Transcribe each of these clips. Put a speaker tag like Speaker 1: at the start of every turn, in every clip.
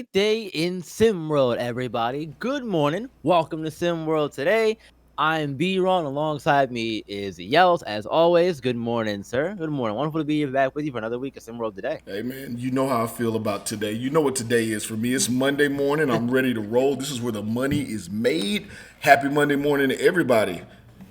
Speaker 1: great day in SimWorld, everybody. Good morning. Welcome to SimWorld today. I'm B-Ron. Alongside me is Yells, as always. Good morning, sir. Good morning. Wonderful to be back with you for another week of SimWorld today.
Speaker 2: Hey man, you know how I feel about today. You know what today is for me. It's Monday morning. I'm ready to roll. This is where the money is made. Happy Monday morning to everybody.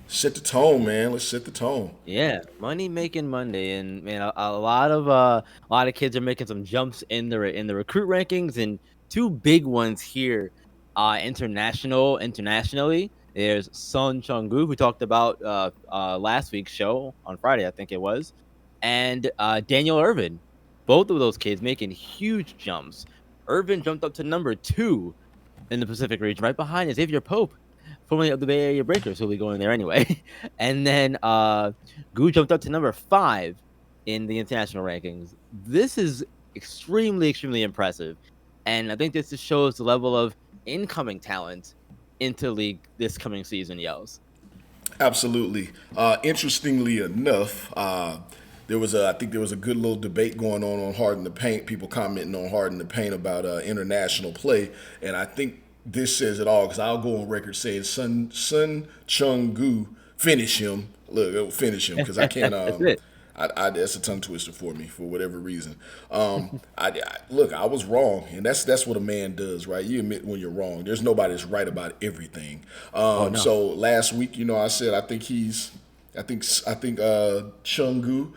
Speaker 2: Set the tone, man. Let's set the tone.
Speaker 1: Yeah, money making Monday, and man, a lot of kids are making some jumps in the recruit rankings, and two big ones here, internationally. There's Sun Chungu, who talked about last week's show on Friday, I think it was, and Daniel Irvin. Both of those kids making huge jumps. Irvin jumped up to number 2 in the Pacific region, right behind Xavier Pope, formerly of the Bay Area Breakers, who'll be going there anyway. And then Gu jumped up to number 5 in the international rankings. This is extremely impressive. And I think this just shows the level of incoming talent into the league this coming season, Yells.
Speaker 2: Absolutely. Interestingly enough, I think there was a good little debate going on Hard in the Paint. People commenting on Hard in the Paint about international play, and I think this says it all because I'll go on record saying Sun Chung Gu finish him. Look, it'll finish him because I can't.
Speaker 1: That's it.
Speaker 2: That's a tongue twister for me for whatever reason. Look, I was wrong, and that's what a man does, right? You admit when you're wrong. There's nobody that's right about everything.
Speaker 1: Oh, no.
Speaker 2: So last week, I said I think Chungu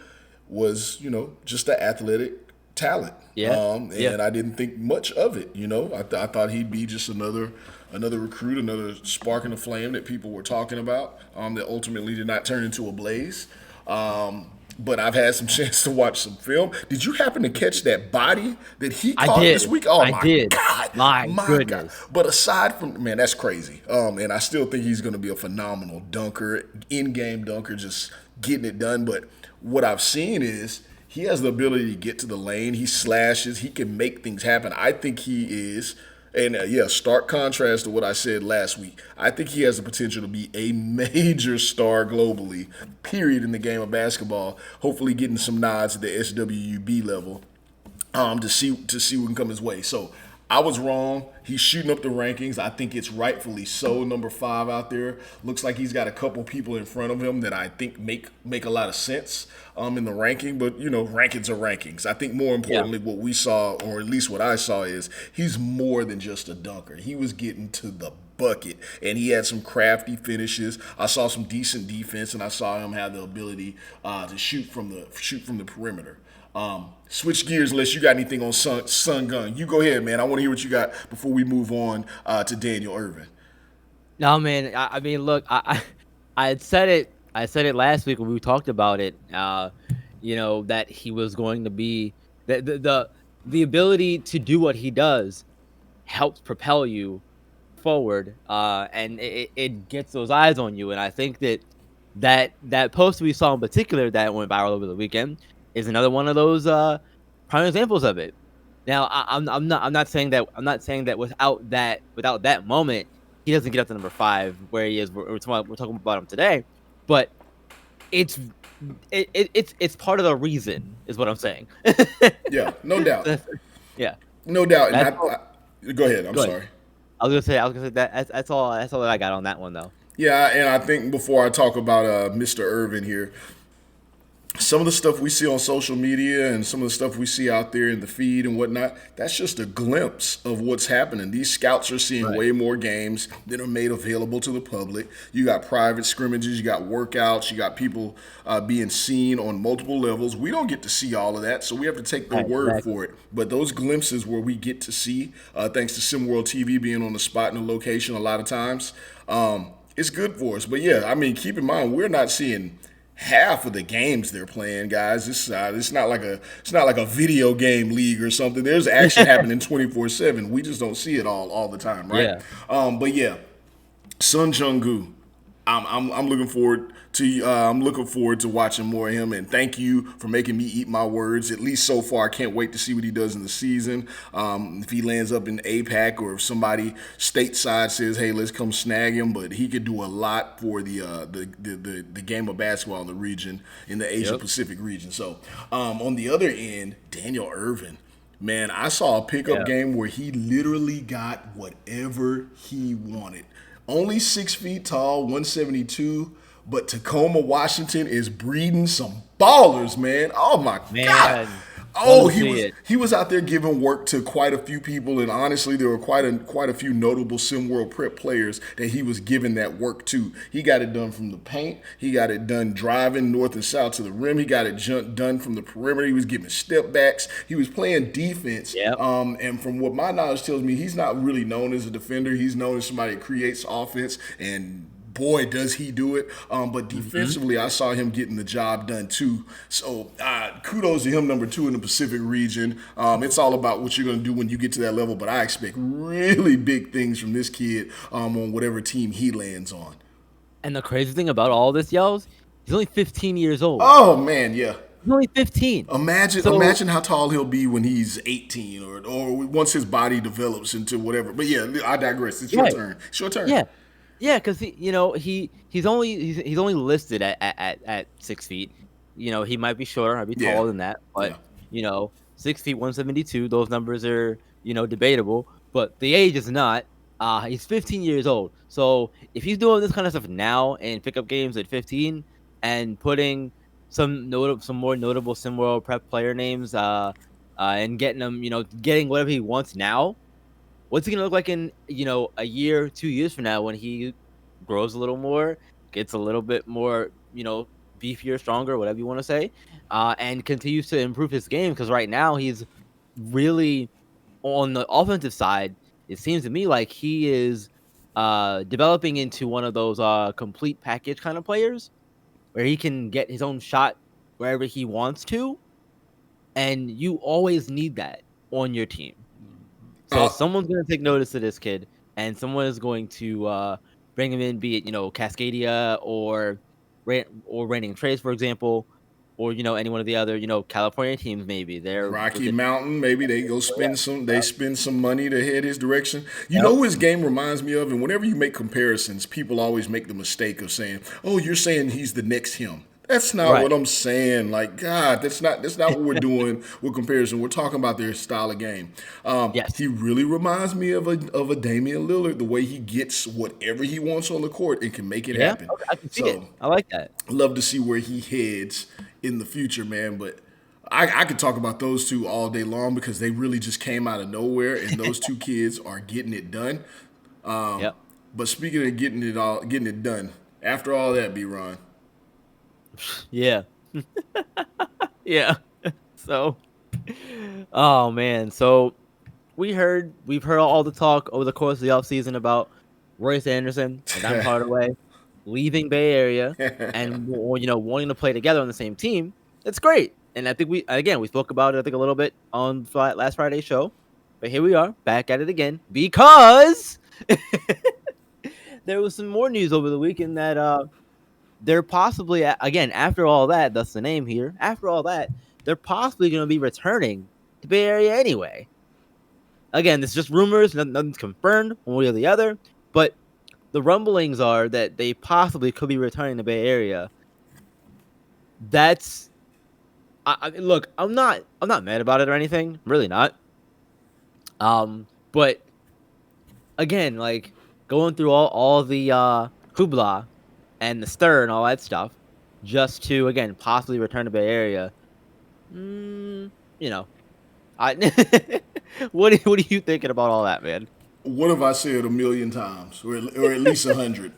Speaker 2: was just an athletic talent.
Speaker 1: Yeah. Yeah.
Speaker 2: And I didn't think much of it. I thought he'd be just another recruit, another spark in the flame that people were talking about. That ultimately did not turn into a blaze. But I've had some chance to watch some film. Did you happen to catch that body that he
Speaker 1: I
Speaker 2: caught
Speaker 1: did.
Speaker 2: this week? Oh
Speaker 1: I
Speaker 2: my
Speaker 1: did.
Speaker 2: God.
Speaker 1: My
Speaker 2: God.
Speaker 1: goodness.
Speaker 2: But aside from, man, that's crazy. And I still think he's going to be a phenomenal dunker, in-game dunker, just getting it done. But what I've seen is he has the ability to get to the lane. He slashes. He can make things happen. I think he is. And stark contrast to what I said last week. I think he has the potential to be a major star globally, period, in the game of basketball. Hopefully, getting some nods at the SWUB level to see what can come his way. So I was wrong. He's shooting up the rankings. I think it's rightfully so. Number 5 out there. Looks like he's got a couple people in front of him that I think make a lot of sense in the ranking. But, rankings are rankings. I think more importantly, what we saw, or at least what I saw, is he's more than just a dunker. He was getting to the bucket, and he had some crafty finishes. I saw some decent defense, and I saw him have the ability to shoot from the perimeter. Switch gears unless you got anything on Sun Gun. You go ahead, man. I want to hear what you got before we move on to Daniel Irvin.
Speaker 1: No, man. I mean, look, I had said it. I said it last week when we talked about it. That he was going to be the ability to do what he does helps propel you forward, and it gets those eyes on you. And I think that post we saw in particular that went viral over the weekend is another one of those prime examples of it. Now, I'm not saying that without that moment, he doesn't get up to number 5 where he is. We're talking about him today, but it's it's part of the reason, is what I'm saying.
Speaker 2: Yeah, no doubt.
Speaker 1: Yeah,
Speaker 2: No doubt.
Speaker 1: that's
Speaker 2: Go ahead. I'm
Speaker 1: go ahead.
Speaker 2: sorry.
Speaker 1: I was gonna say that's all that I got on that one though.
Speaker 2: Yeah, and I think before I talk about Mr. Irvin here, some of the stuff we see on social media and some of the stuff we see out there in the feed and whatnot, that's just a glimpse of what's happening. These scouts are seeing
Speaker 1: Right.
Speaker 2: way more games that are made available to the public. You got private scrimmages, you got workouts, you got people being seen on multiple levels. We don't get to see all of that, so we have to take their
Speaker 1: Right,
Speaker 2: word
Speaker 1: exactly.
Speaker 2: for it. But those glimpses where we get to see, thanks to SimWorld TV being on the spot and the location a lot of times, it's good for us. But yeah, I mean, keep in mind, we're not seeing half of the games they're playing, guys. It's not like a video game league or something. There's action happening 24/7. We just don't see it all the time, right?
Speaker 1: Yeah.
Speaker 2: But yeah, Sun Jung-gu. I'm looking forward to watching more of him, and thank you for making me eat my words. At least so far, I can't wait to see what he does in the season. If he lands up in APAC, or if somebody stateside says, "Hey, let's come snag him," but he could do a lot for the game of basketball in the region, in the Asia
Speaker 1: Yep.
Speaker 2: Pacific region. So on the other end, Daniel Irvin. Man, I saw a pickup
Speaker 1: Yeah.
Speaker 2: game where he literally got whatever he wanted. Only 6 feet tall, 172, but Tacoma, Washington is breeding some ballers, man. Oh my God.
Speaker 1: Man, love
Speaker 2: Oh,
Speaker 1: to
Speaker 2: he
Speaker 1: see
Speaker 2: was
Speaker 1: it.
Speaker 2: he was out there giving work to quite a few people, and honestly, there were quite a few notable SimWorld Prep players that he was giving that work to. He got it done from the paint. He got it done driving north and south to the rim. He got it done from the perimeter. He was giving step backs. He was playing defense.
Speaker 1: Yep.
Speaker 2: And from what my knowledge tells me, he's not really known as a defender. He's known as somebody that creates offense, and boy, does he do it. But
Speaker 1: Mhm.
Speaker 2: defensively, I saw him getting the job done too. So kudos to him, number two in the Pacific region. It's all about what you're going to do when you get to that level, but I expect really big things from this kid on whatever team he lands on.
Speaker 1: And the crazy thing about all this, yells, he's only 15 years old.
Speaker 2: Oh man, yeah.
Speaker 1: He's only 15. So
Speaker 2: Imagine how tall he'll be when he's 18 or once his body develops into whatever. But yeah, I digress. It's your
Speaker 1: right.
Speaker 2: turn. It's your turn.
Speaker 1: Yeah. Yeah, because he's only listed at 6 feet. He might be shorter, might be
Speaker 2: Yeah.
Speaker 1: taller than that,
Speaker 2: Yeah.
Speaker 1: but 6 feet 172. Those numbers are debatable, but the age is not. He's 15 years old, so if he's doing this kind of stuff now in pickup games at 15 and putting some more notable SimWorld Prep player names, and getting them, getting whatever he wants now. What's he gonna look like in a year, 2 years from now when he grows a little more, gets a little bit more beefier, stronger, whatever you want to say, and continues to improve his game? Because right now he's really on the offensive side. It seems to me like he is developing into one of those complete package kind of players where he can get his own shot wherever he wants to, and you always need that on your team. So
Speaker 2: Uh,
Speaker 1: someone's gonna take notice of this kid, and someone is going to bring him in, be it Cascadia or Raining Trace, for example, or any one of the other California teams. Maybe they're
Speaker 2: Rocky
Speaker 1: within.
Speaker 2: Mountain, maybe they go
Speaker 1: Yeah,
Speaker 2: spend some money to head his direction. You
Speaker 1: yep,
Speaker 2: know who his game reminds me of? And whenever you make comparisons, people always make the mistake of saying, "Oh, you're saying he's the next him." That's not
Speaker 1: right.
Speaker 2: what I'm saying. Like, God, that's not what we're doing with comparison. We're talking about their style of game.
Speaker 1: Yes.
Speaker 2: He really reminds me of a Damian Lillard, the way he gets whatever he wants on the court and can make it
Speaker 1: Yeah.
Speaker 2: happen.
Speaker 1: Okay, I can see it.
Speaker 2: So
Speaker 1: I like that.
Speaker 2: love to see where he heads in the future, man. But I could talk about those two all day long because they really just came out of nowhere, and those two kids are getting it done.
Speaker 1: Yep.
Speaker 2: But speaking of getting it done, after all that, B. Ron,
Speaker 1: Yeah. Yeah. So, oh man. So we've heard all the talk over the course of the offseason about Royce Anderson and Don Hardaway leaving Bay Area and wanting to play together on the same team. It's great, and I think we spoke about it, I think, a little bit on last Friday's show, but here we are back at it again because there was some more news over the weekend that they're possibly again, after all that, that's the name here. After all that, they're possibly going to be returning to Bay Area anyway. Again, it's just rumors. Nothing's confirmed one way or the other. But the rumblings are that they possibly could be returning to Bay Area. That's look. I'm not mad about it or anything. I'm really not. But again, like going through all the hoopla and the stir and all that stuff, just to again possibly return to Bay Area. Mm, you know, I what are you thinking about all that, man?
Speaker 2: what have I said a million times, or at least 100?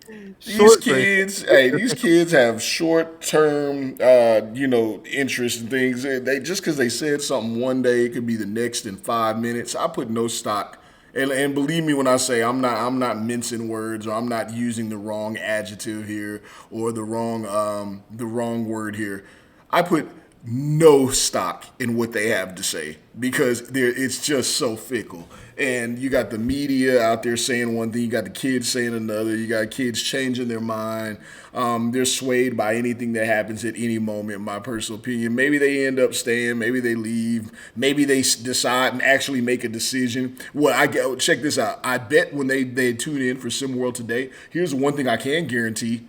Speaker 2: These
Speaker 1: Short version.
Speaker 2: kids, hey, these kids have short-term, interest in things. They just because they said something one day, it could be the next in 5 minutes. I put no stock, and believe me when I say I'm not mincing words, or I'm not using the wrong adjective here or the wrong word here. I put no stock in what they have to say because it's just so fickle. And you got the media out there saying one thing, you got the kids saying another, you got kids changing their mind. They're swayed by anything that happens at any moment, in my personal opinion. Maybe they end up staying, maybe they leave, maybe they decide and actually make a decision. Well, check this out. I bet when they tune in for SimWorld today, here's one thing I can guarantee.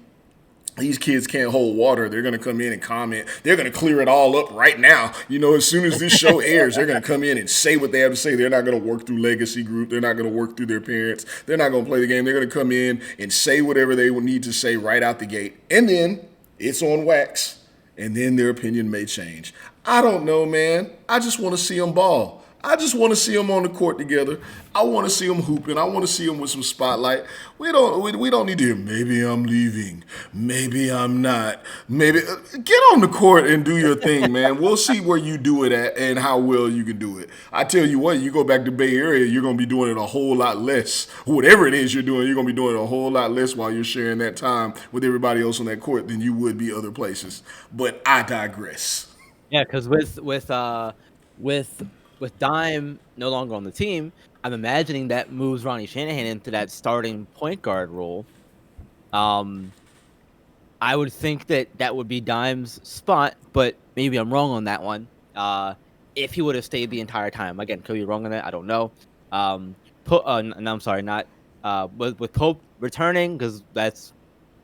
Speaker 2: these kids can't hold water. They're going to come in and comment. They're going to clear it all up right now. As soon as this show airs, they're going to come in and say what they have to say. They're not going to work through legacy group. They're not going to work through their parents. They're not going to play the game. They're going to come in and say whatever they would need to say right out the gate. And then it's on wax. And then their opinion may change. I don't know, man. I just want to see them ball. I just want to see them on the court together. I want to see them hooping. I want to see them with some spotlight. We don't need to hear, maybe I'm leaving. Maybe I'm not. Maybe get on the court and do your thing, man. We'll see where you do it at and how well you can do it. I tell you what, you go back to Bay Area, you're going to be doing it a whole lot less. Whatever it is you're doing, you're going to be doing it a whole lot less while you're sharing that time with everybody else on that court than you would be other places. But I digress.
Speaker 1: Yeah, because with with Dime no longer on the team, I'm imagining that moves Ronnie Shanahan into that starting point guard role. I would think that would be Dime's spot, but maybe I'm wrong on that one. If he would have stayed the entire time, again, could be wrong on that. I don't know. No, I'm sorry, not with Pope returning, because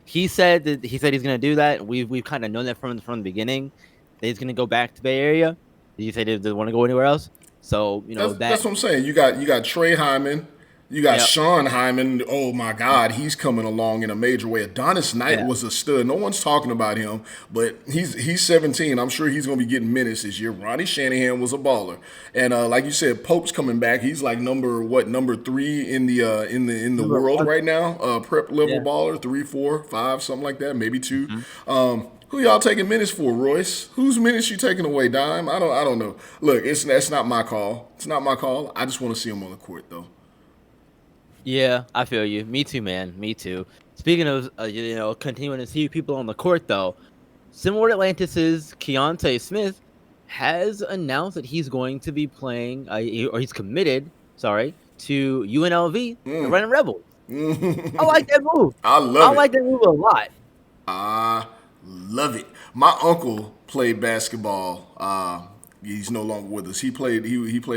Speaker 1: he said he's going to do that. We've kind of known that from the beginning. That he's going to go back to Bay Area. Did you say they want to go anywhere else? So
Speaker 2: That's what I'm saying. You got Trey Hyman, you got
Speaker 1: Yep.
Speaker 2: Sean Hyman. Oh my God, he's coming along in a major way. Adonis Knight
Speaker 1: Yeah.
Speaker 2: was a stud. No one's talking about him, but he's 17. I'm sure he's going to be getting minutes this year. Ronnie Shanahan was a baller, and like you said, Pope's coming back. He's like number 3 in the
Speaker 1: Number
Speaker 2: world
Speaker 1: one.
Speaker 2: right now. Prep level
Speaker 1: Yeah.
Speaker 2: baller, 3, 4, 5, something like that, maybe 2.
Speaker 1: Mhm.
Speaker 2: Who y'all taking minutes for, Royce? Whose minutes you taking away, Dime? I don't know. Look, that's not my call. It's not my call. I just want to see him on the court, though.
Speaker 1: Yeah, I feel you. Me too, man. Me too. Speaking of, continuing to see people on the court, though, SimWorld Atlantis's Keontae Smith has announced that he's going to be playing, or he's committed, sorry, to UNLV, the Running Rebels. I like that move.
Speaker 2: I
Speaker 1: I
Speaker 2: love it.
Speaker 1: like that move a lot.
Speaker 2: I love it. My uncle played basketball. He's no longer with us. He played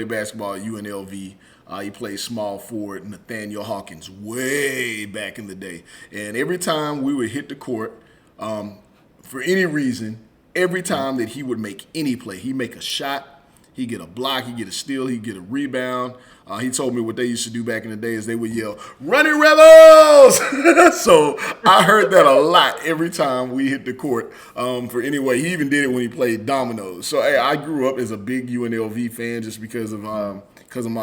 Speaker 2: basketball at UNLV. He played small forward Nathaniel Hawkins way back in the day. And every time we would hit the court, for any reason, every time that he would make any play, he'd make a shot, he'd get a block, he'd get a steal, he'd get a rebound. He told me what they used to do back in the day is they would yell, "Running Rebels!" So I heard that a lot every time we hit the court. He even did it when he played dominoes. So hey, I grew up as a big UNLV fan just because of my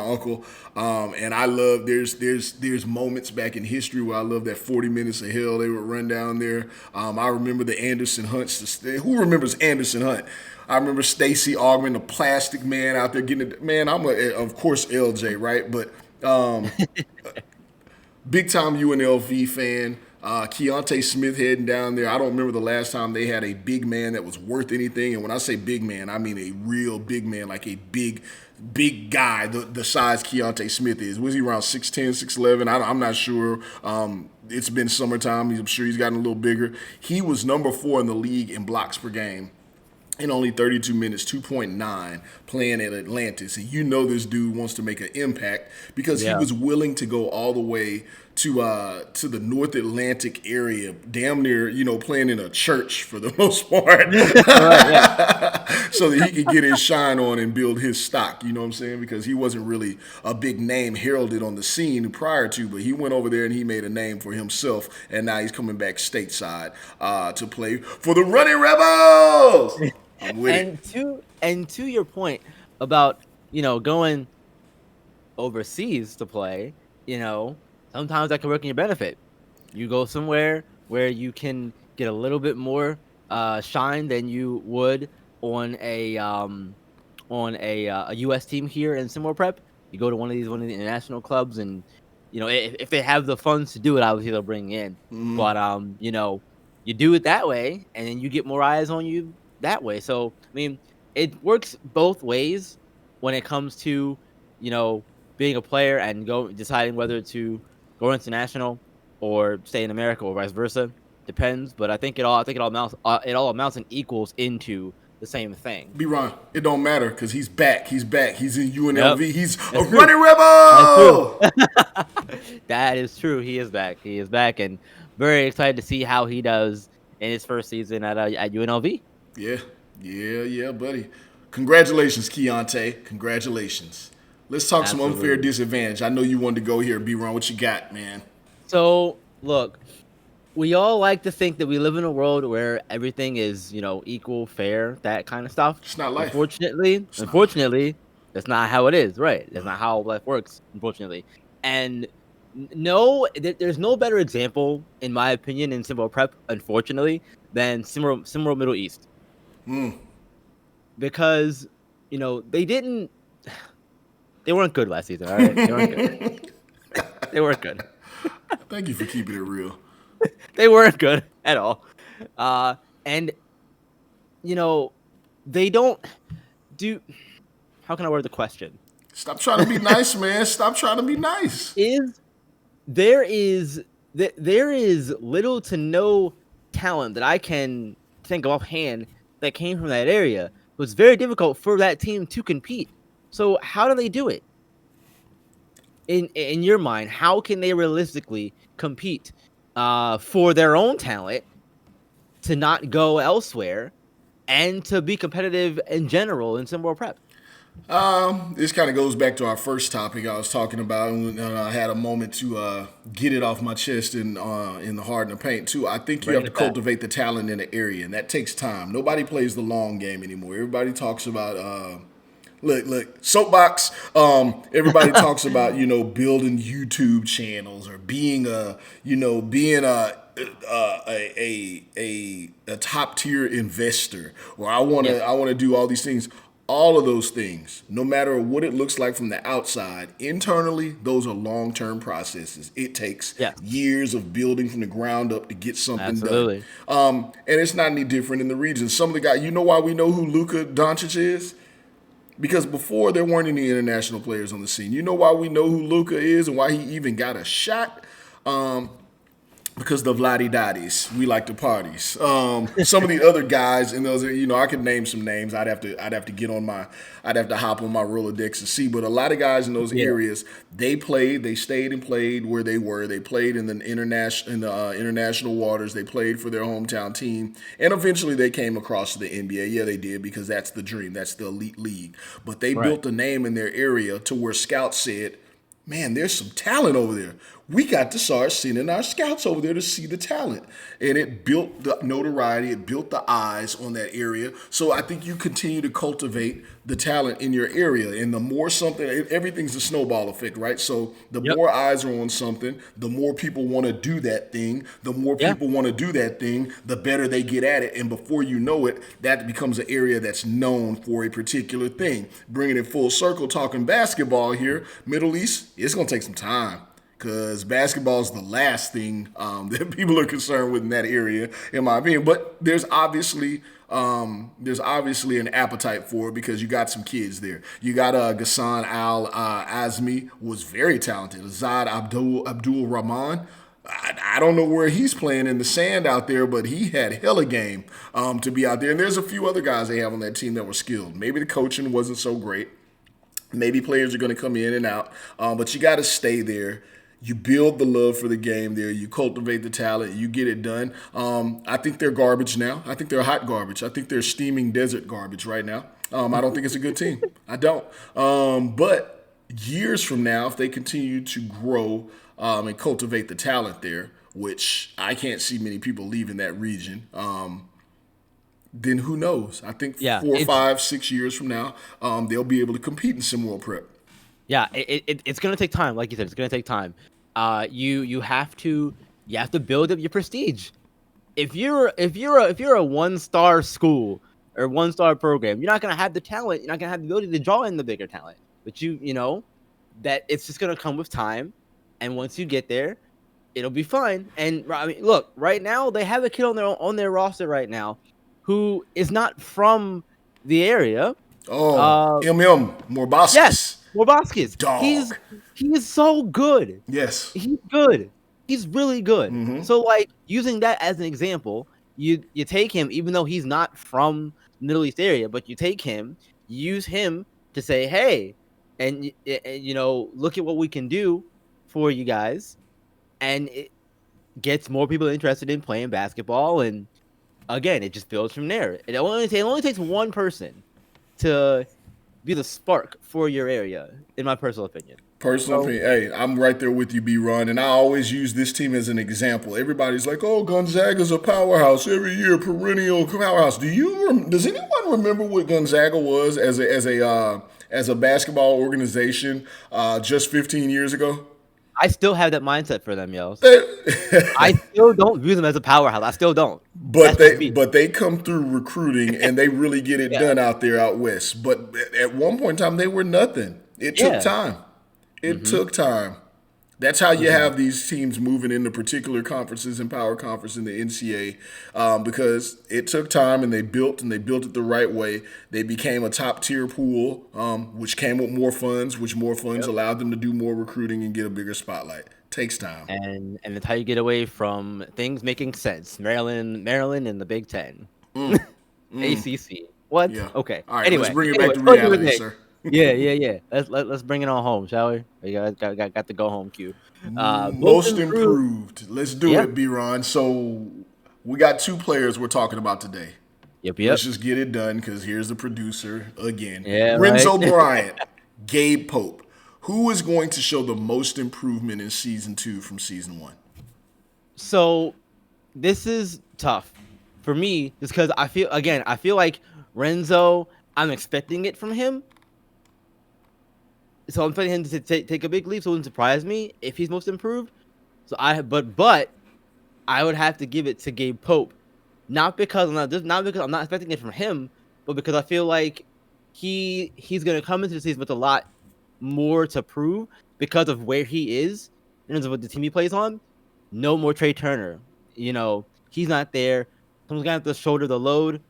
Speaker 2: uncle. And I love there's moments back in history where I love that 40 minutes of hell they would run down there. I remember the Anderson Hunts. Who remembers Anderson Hunt? I remember Stacy Augman, the plastic man out there getting it. Man, of course LJ, right? But big time UNLV fan. Keontae Smith heading down there. I don't remember the last time they had a big man that was worth anything. And when I say big man, I mean a real big man, like a big guy, the size Keontae Smith is. Was he around 6'10", 6'11"? I'm not sure. It's been summertime. I'm sure he's gotten a little bigger. He was number 4 in the league in blocks per game in only 32 minutes, 2.9, playing at Atlantis. And you know this dude wants to make an impact because he
Speaker 1: Yeah.
Speaker 2: was willing to go all the way to the North Atlantic area, damn near, playing in a church for the most part,
Speaker 1: Right, yeah.
Speaker 2: so that he could get his shine on and build his stock. You know what I'm saying? Because he wasn't really a big name heralded on the scene prior to, but he went over there and he made a name for himself, and now he's coming back stateside to play for the Running Rebels. I'm with it.
Speaker 1: And to your point about going overseas to play, sometimes that can work in your benefit. You go somewhere where you can get a little bit more shine than you would on a U.S. team here in SimWorld Prep. You go to one of the international clubs, and if they have the funds to do it, obviously they'll bring you in. But you do it that way, and then you get more eyes on you that way. So I mean, it works both ways when it comes to being a player and deciding whether to go international or stay in America or vice versa. Depends, but I think it all amounts and equals into the same thing.
Speaker 2: B-Ron, it don't matter because he's back. He's back. He's in UNLV.
Speaker 1: Yep.
Speaker 2: He's a
Speaker 1: That's true.
Speaker 2: Running
Speaker 1: That's
Speaker 2: Rebel.
Speaker 1: true. That is true. He is back. And very excited to see how he does in his first season at UNLV.
Speaker 2: Yeah, yeah, buddy. Congratulations, Keontae. Congratulations. Let's talk some unfair
Speaker 1: Absolutely.
Speaker 2: disadvantage. I know you wanted to go here, B-Ron. What you got, man?
Speaker 1: So look, we all like to think that we live in a world where everything is, equal, fair, that kind of stuff.
Speaker 2: It's not life.
Speaker 1: Unfortunately,
Speaker 2: It's not life.
Speaker 1: unfortunately, that's not how it is, right? That's
Speaker 2: No.
Speaker 1: not how life works, unfortunately. And no, there's no better example, in my opinion, in SimWorld Prep, unfortunately, than SimWorld Middle East. Because, they didn't, they weren't good last season, all right? They weren't good. They weren't good.
Speaker 2: Thank you for keeping it real.
Speaker 1: They weren't good at all. And they don't do. How can I word the question?
Speaker 2: Stop trying to be nice, man. Stop trying to be nice.
Speaker 1: Is there is there is little to no talent that I can think of offhand that came from that area. It was very difficult for that team to compete. So how do they do it? In your mind, how can they realistically compete for their own talent to not go elsewhere and to be competitive in general in SimWorld Prep?
Speaker 2: This kind of goes back to our first topic I was talking about, and I had a moment to get it off my chest in the hard and the paint too. I think you have
Speaker 1: Bring
Speaker 2: to
Speaker 1: it back.
Speaker 2: cultivate the talent in the area, and that takes time. Nobody plays the long game anymore. Everybody talks about look soapbox. Everybody talks about building YouTube channels or being a top tier investor, or
Speaker 1: Yeah,
Speaker 2: I want to do all these things. All of those things, no matter what it looks like from the outside, internally, those are long term processes. It takes
Speaker 1: yeah,
Speaker 2: years of building from the ground up to get something done.
Speaker 1: absolutely.
Speaker 2: And it's not any different in the region. Some of the guys, you know why we know who Luka Doncic is? Because before there weren't any international players on the scene. You know why we know who Luka is and why he even got a shot? Because the Vladdy Dotties, we like the parties. Some of the other guys in those, I could name some names. I'd have to hop on my Rolodex to see. But a lot of guys in those
Speaker 1: Yeah,
Speaker 2: areas, they stayed and played where they were. They played in the international waters. They played for their hometown team, and eventually they came across to the NBA. Yeah, they did because that's the dream. That's the elite league. But they
Speaker 1: right.
Speaker 2: built a name in their area to where scouts said, man, there's some talent over there. We got to start sending our scouts over there to see the talent. And it built the notoriety, it built the eyes on that area. So I think you continue to cultivate the talent in your area. And the more everything's a snowball effect, right? So the
Speaker 1: Yep.
Speaker 2: more eyes are on something, the more people want to do that thing. The more
Speaker 1: Yeah.
Speaker 2: people want to do that thing, the better they get at it. And before you know it, that becomes an area that's known for a particular thing. Bringing it full circle, talking basketball here, Middle East, it's going to take some time because basketball is the last thing that people are concerned with in that area, in my opinion. But there's obviously an appetite for it because you got some kids there. You got Ghassan Al Azmi was very talented. Azad Abdul Rahman. I don't know where he's playing in the sand out there, but he had hella game to be out there. And there's a few other guys they have on that team that were skilled. Maybe the coaching wasn't so great. Maybe players are going to come in and out, but you got to stay there. You build the love for the game there. You cultivate the talent. You get it done. I think they're garbage now. I think they're hot garbage. I think they're steaming desert garbage right now. I don't think it's a good team. I don't. But years from now, if they continue to grow and cultivate the talent there, which I can't see many people leaving that region, then who knows? I think
Speaker 1: Yeah.
Speaker 2: 4, 5, 6 years from now, they'll be able to compete in SimWorld Prep.
Speaker 1: Yeah. It's gonna take time, like you said. It's gonna take time. You have to build up your prestige. If you're a 1-star school or 1-star program, you're not gonna have the talent. You're not gonna have the ability to draw in the bigger talent. But that it's just gonna come with time, and once you get there, it'll be fine. And I mean, look, right now they have a kid on their roster right now who is not from the area.
Speaker 2: Oh,
Speaker 1: Uh, yes,
Speaker 2: Morbaskis.
Speaker 1: Warbaskis. He's
Speaker 2: Dog.
Speaker 1: he is so good.
Speaker 2: Yes.
Speaker 1: He's good. He's really good. So like using that as an example, you take him even though he's not from the Middle East area, but you take him, use him to say, "Hey, and look at what we can do for you guys." And it gets more people interested in playing basketball, and again, it just builds from there. It only takes one person to be the spark for your area, in my personal opinion.
Speaker 2: Personal
Speaker 1: So
Speaker 2: opinion. Hey, I'm right there with you, B. Ron, and I always use this team as an example. Everybody's like, "Oh, Gonzaga's a powerhouse every year, perennial powerhouse." Does anyone remember what Gonzaga was as a basketball organization just 15 years ago?
Speaker 1: I still have that mindset for them, yos.
Speaker 2: They-
Speaker 1: I still don't view them as a powerhouse. I still don't.
Speaker 2: But
Speaker 1: That's just
Speaker 2: they
Speaker 1: me.
Speaker 2: but they come through recruiting and they really get it
Speaker 1: Yeah.
Speaker 2: done out there out west. But at one point in time, they were nothing. It took
Speaker 1: Yeah.
Speaker 2: time. It
Speaker 1: Mhm.
Speaker 2: took time. That's how you
Speaker 1: Mhm.
Speaker 2: have these teams moving into particular conferences and power conference in the NCAA because it took time and they built it the right way. They became a top tier pool, which came with more funds, which more funds
Speaker 1: Yep.
Speaker 2: allowed them to do more recruiting and get a bigger spotlight. Takes time.
Speaker 1: And it's how you get away from things making sense. Maryland, and the Big Ten, ACC. What?
Speaker 2: Yeah.
Speaker 1: Okay.
Speaker 2: All right, let's
Speaker 1: Anyway,
Speaker 2: bring it back
Speaker 1: anyway,
Speaker 2: to
Speaker 1: so you were
Speaker 2: reality,
Speaker 1: saying,
Speaker 2: sir.
Speaker 1: yeah. Let's bring it on home, shall we? You guys got the go home cue. Most
Speaker 2: Most
Speaker 1: improved.
Speaker 2: improved. Let's do
Speaker 1: Yeah.
Speaker 2: it, B. Ron. So we got two players we're talking about today.
Speaker 1: Yep.
Speaker 2: Let's
Speaker 1: Yep.
Speaker 2: just get it done because here's the producer again.
Speaker 1: Yeah. Right.
Speaker 2: Renzo Bryant, Gabe Pope. Who is going to show the most improvement in season 2 from season 1?
Speaker 1: So this is tough for me, just because I feel like Renzo. I'm expecting it from him, so I'm expecting him to take a big leap. So it wouldn't surprise me if he's most improved. But I would have to give it to Gabe Pope, not because I'm not expecting it from him, but because I feel like he's gonna come into the season with a lot more to prove because of where he is in terms of what the team he plays on. No more Trey Turner. He's not there. Someone's gonna have to shoulder the load.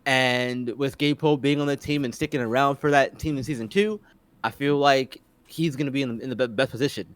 Speaker 1: And with Gabe Pope being on the team and sticking around for that team in season 2, I feel like he's gonna be in the best position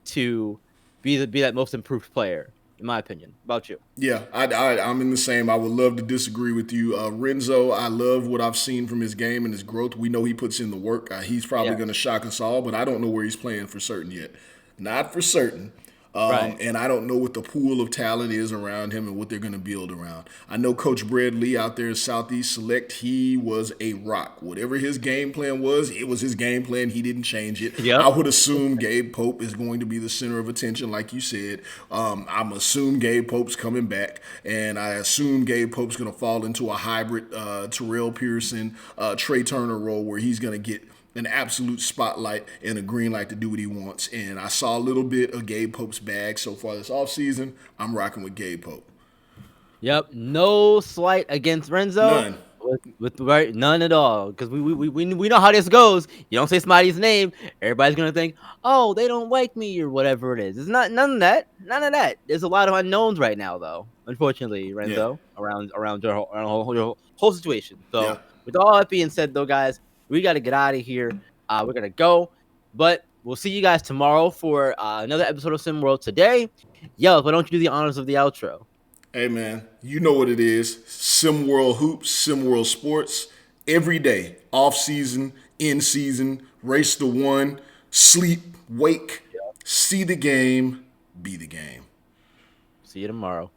Speaker 1: to be that most improved player, in my opinion. About you?
Speaker 2: Yeah, I'm in the same. I would love to disagree with you. Renzo, I love what I've seen from his game and his growth. We know he puts in the work. He's probably
Speaker 1: Yeah.
Speaker 2: going to shock us all, but I don't know where he's playing for certain yet. Not for certain.
Speaker 1: Right.
Speaker 2: And I don't know what the pool of talent is around him and what they're going to build around. I know Coach Brad Lee out there in Southeast Select, he was a rock. Whatever his game plan was, it was his game plan. He didn't change it. I
Speaker 1: Yep.
Speaker 2: would assume Gabe Pope is going to be the center of attention, like you said. I'm assume Gabe Pope's coming back, and I assume Gabe Pope's going to fall into a hybrid Terrell Pearson, Trey Turner role where he's going to get an absolute spotlight and a green light to do what he wants. And I saw a little bit of Gabe Pope's bag so far this offseason. I'm rocking with Gabe Pope.
Speaker 1: Yep. No slight against Renzo.
Speaker 2: None.
Speaker 1: With right, none at all. Because we know how this goes. You don't say somebody's name, everybody's gonna think, oh, they don't like me or whatever it is. It's not none of that. None of that. There's a lot of unknowns right now, though. Unfortunately,
Speaker 2: Yeah.
Speaker 1: Renzo, around your whole situation.
Speaker 2: Yeah.
Speaker 1: So with all that being said, though, guys, we got to get out of here. We're gonna go, but we'll see you guys tomorrow for another episode of SimWorld. Today, yo, why don't you do the honors of the outro?
Speaker 2: Hey, man, you know what it is. SimWorld Hoops, SimWorld Sports. Every day, off season, in season, race to one, sleep, wake, see the game, be the game.
Speaker 1: See you tomorrow.